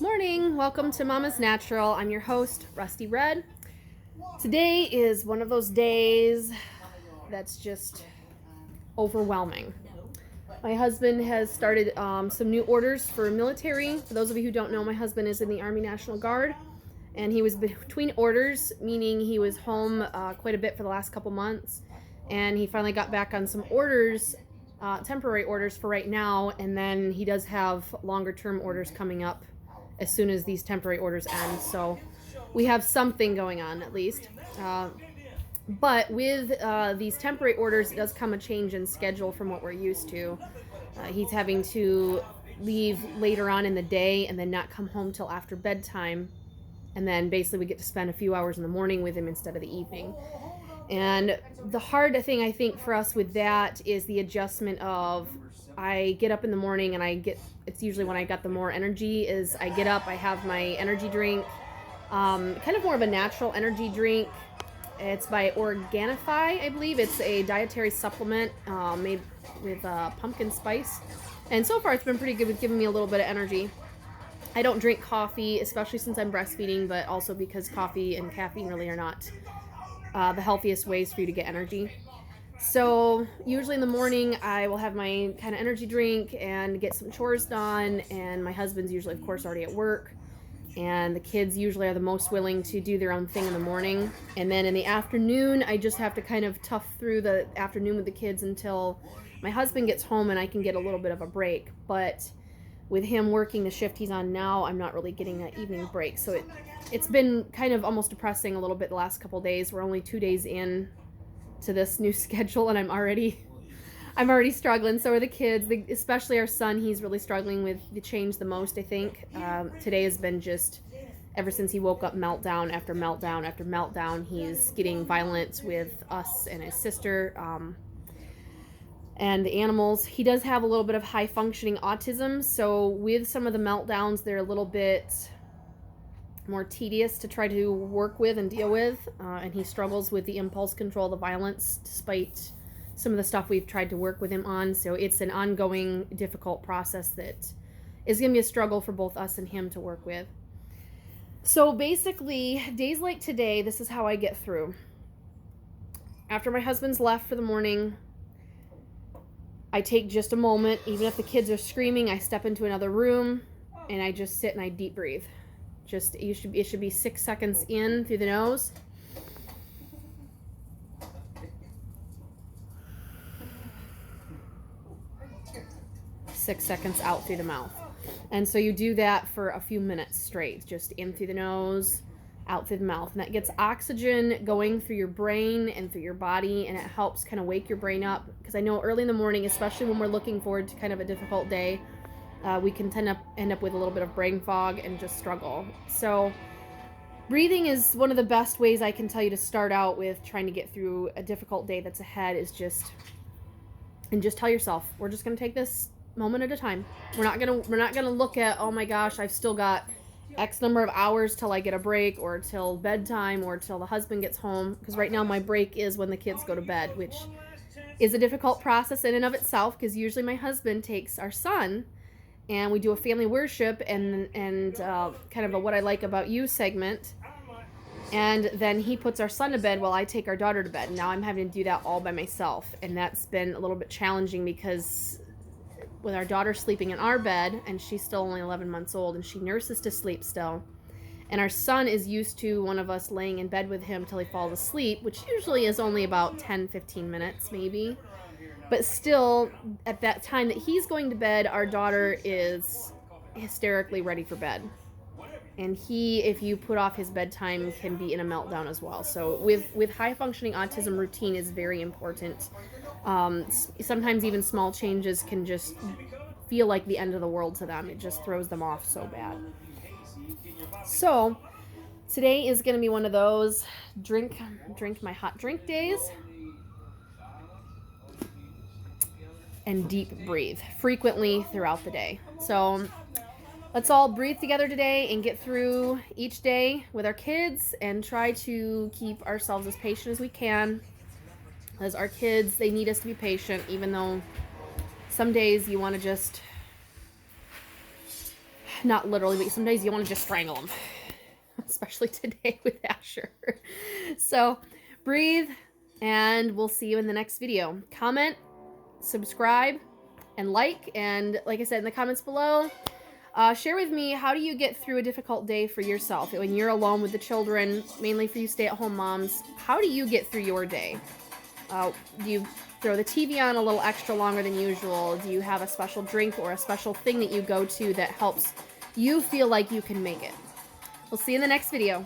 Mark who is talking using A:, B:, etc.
A: Morning, welcome to Mama's Natural. I'm your host, Rusty Red. Today is one of those days that's just overwhelming. My husband has started some new orders for military. For those of you who don't know, my husband is in the Army National Guard, and he was between orders, meaning he was home quite a bit for the last couple months, and he finally got back on some orders, temporary orders for right now, and then he does have longer term orders coming up as soon as these temporary orders end. So we have something going on at least. But with these temporary orders, it does come a change in schedule from what we're used to. He's having to leave later on in the day and then not come home till after bedtime. And then basically we get to spend a few hours in the morning with him instead of the evening. And the hard thing I think for us with that is the adjustment of I get up in the morning and it's usually when I got the more energy is I get up, I have my energy drink, kind of more of a natural energy drink. It's by Organifi, I believe. It's a dietary supplement made with pumpkin spice. And so far it's been pretty good with giving me a little bit of energy. I don't drink coffee, especially since I'm breastfeeding, but also because coffee and caffeine really are not the healthiest ways for you to get energy. So usually in the morning I will have my kind of energy drink and get some chores done, and my husband's usually of course already at work, and the kids usually are the most willing to do their own thing in the morning. And then in the afternoon I just have to kind of tough through the afternoon with the kids until my husband gets home and I can get a little bit of a break. But with him working the shift he's on now, I'm not really getting an evening break. So it's been kind of almost depressing a little bit the last couple of days. We're only 2 days in to this new schedule and I'm already struggling. So are the kids, especially our son. He's really struggling with the change the most, I think. Today has been just, ever since he woke up, meltdown after meltdown after meltdown. He's getting violent with us and his sister and the animals. He does have a little bit of high functioning autism, so with some of the meltdowns they're a little bit more tedious to try to work with and deal with, and he struggles with the impulse control, the violence, despite some of the stuff we've tried to work with him on. So it's an ongoing difficult process that is going to be a struggle for both us and him to work with. So basically, days like today, this is how I get through. After my husband's left for the morning, I take just a moment. Even if the kids are screaming, I step into another room and I just sit and I deep breathe. It should be 6 seconds in through the nose. Six seconds out through the mouth. And so you do that for a few minutes straight, just in through the nose, out through the mouth. And that gets oxygen going through your brain and through your body, and it helps kind of wake your brain up. Because I know early in the morning, especially when we're looking forward to kind of a difficult day, we can end up with a little bit of brain fog and just struggle. So breathing is one of the best ways I can tell you to start out with trying to get through a difficult day that's ahead. Just tell yourself, we're just going to take this moment at a time. We're not gonna look at, oh my gosh, I've still got X number of hours till I get a break, or till bedtime, or till the husband gets home. Because right now my break is when the kids go to bed, which is a difficult process in and of itself, because usually my husband takes our son and we do a family worship and kind of a what I like about you segment, and then he puts our son to bed while I take our daughter to bed. Now I'm having to do that all by myself, and that's been a little bit challenging because with our daughter sleeping in our bed, and she's still only 11 months old, and she nurses to sleep still, and our son is used to one of us laying in bed with him till he falls asleep, which usually is only about 10-15 minutes maybe. But still, at that time that he's going to bed, our daughter is hysterically ready for bed. And he, if you put off his bedtime, can be in a meltdown as well. So with high-functioning autism, routine is very important. Sometimes even small changes can just feel like the end of the world to them. It just throws them off so bad. So today is going to be one of those drink my hot drink days. And deep breathe frequently throughout the day. So let's all breathe together today and get through each day with our kids and try to keep ourselves as patient as we can. As our kids, they need us to be patient, even though some days you want to just Not literally, but sometimes you want to just strangle them. Especially today with Asher. So breathe, and we'll see you in the next video. Comment, subscribe, and like I said in the comments below, share with me, how do you get through a difficult day for yourself when you're alone with the children, mainly for you stay-at-home moms? How do you get through your day? Do you throw the TV on a little extra longer than usual? Do you have a special drink or a special thing that you go to that helps you feel like you can make it? We'll see you in the next video.